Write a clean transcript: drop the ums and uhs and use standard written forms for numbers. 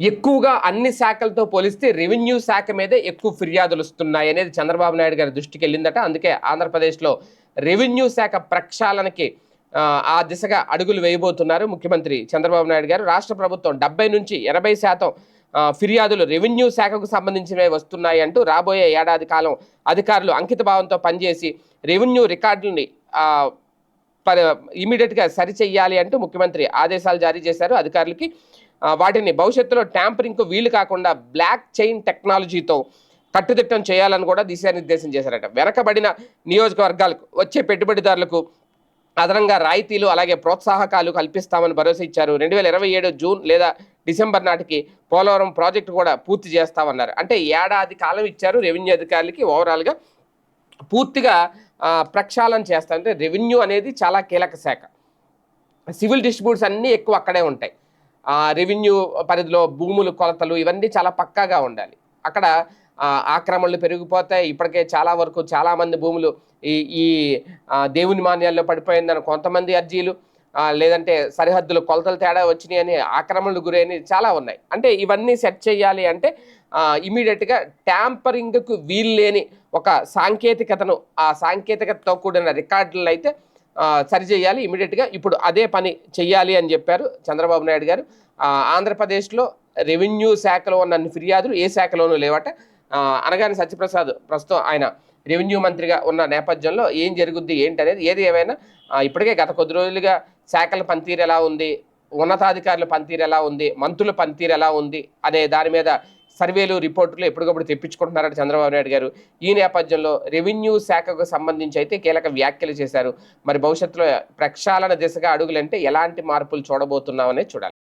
ఎక్కువగా అన్ని శాఖలతో పోలిస్తే రెవెన్యూ శాఖ మీదే ఎక్కువ ఫిర్యాదులు వస్తున్నాయి అనేది చంద్రబాబు నాయుడు గారి దృష్టికి వెళ్ళిందట. అందుకే ఆంధ్రప్రదేశ్లో రెవెన్యూ శాఖ ప్రక్షాళనకి ఆ దిశగా అడుగులు వేయబోతున్నారు ముఖ్యమంత్రి చంద్రబాబు నాయుడు గారు. రాష్ట్ర ప్రభుత్వం 70 నుంచి 80% ఫిర్యాదులు రెవెన్యూ శాఖకు సంబంధించినవి వస్తున్నాయి అంటూ రాబోయే ఏడాది కాలం అధికారులు అంకిత భావంతో పనిచేసి రెవెన్యూ రికార్డుల్ని ఇమీడియట్గా సరిచెయ్యాలి అంటూ ముఖ్యమంత్రి ఆదేశాలు జారీ చేశారు అధికారులకి. వాటిని భవిష్యత్తులో ట్యాంపరింగ్కు వీలు కాకుండా బ్లాక్ చైన్ టెక్నాలజీతో కట్టుదిట్టం చేయాలని కూడా దిశానిర్దేశం చేశారట. వెనకబడిన నియోజకవర్గాలకు వచ్చే పెట్టుబడిదారులకు అదనంగా రాయితీలు అలాగే ప్రోత్సాహకాలు కల్పిస్తామని భరోసా ఇచ్చారు. 2027 జూన్ లేదా డిసెంబర్ నాటికి పోలవరం ప్రాజెక్టు కూడా పూర్తి చేస్తామన్నారు. అంటే ఏడాది కాలం ఇచ్చారు రెవెన్యూ అధికారులకి. ఓవరాల్గా పూర్తిగా ప్రక్షాళన చేస్తారు. అంటే రెవెన్యూ అనేది చాలా కీలక శాఖ. సివిల్ డిస్ట్రిబ్యూట్స్ అన్నీ ఎక్కువ అక్కడే ఉంటాయి. రెవెన్యూ పరిధిలో భూములు కొలతలు ఇవన్నీ చాలా పక్కాగా ఉండాలి. అక్కడ ఆక్రమణలు పెరిగిపోతాయి. ఇప్పటికే చాలా వరకు చాలామంది భూములు ఈ దేవుని మాన్యాల్లో పడిపోయిందని కొంతమంది అర్జీలు, లేదంటే సరిహద్దులు కొలతలు తేడా వచ్చినాయి అని ఆక్రమణలు గురైన చాలా ఉన్నాయి. అంటే ఇవన్నీ సెట్ చేయాలి అంటే ఇమీడియట్గా ట్యాంపరింగ్కు వీల్లేని ఒక సాంకేతికతను, ఆ సాంకేతికతతో కూడిన రికార్డులు అయితే సరిచేయాలి ఇమీడియట్గా. ఇప్పుడు అదే పని చెయ్యాలి అని చెప్పారు చంద్రబాబు నాయుడు గారు. ఆంధ్రప్రదేశ్లో రెవెన్యూ శాఖలో ఉన్న ఫిర్యాదులు ఏ శాఖలోనూ లేవట. అనగానే సత్యప్రసాద్ ప్రస్తుతం ఆయన రెవెన్యూ మంత్రిగా ఉన్న నేపథ్యంలో ఏం జరుగుద్ది ఏంటి అనేది, ఏది ఏమైనా ఇప్పటికే గత కొద్ది రోజులుగా శాఖల పనితీరు ఎలా ఉంది, ఉన్నతాధికారుల పనితీరు ఎలా ఉంది, మంత్రుల పనితీరు ఎలా ఉంది అనే దాని మీద సర్వేలు రిపోర్టులు ఎప్పటికప్పుడు తెప్పించుకుంటున్నారట చంద్రబాబు నాయుడు గారు. ఈ నేపథ్యంలో రెవెన్యూ శాఖకు సంబంధించి అయితే కీలక వ్యాఖ్యలు చేశారు. మరి భవిష్యత్తులో ప్రక్షాళన దిశగా అడుగులంటే ఎలాంటి మార్పులు చూడబోతున్నామనే చూడాలి.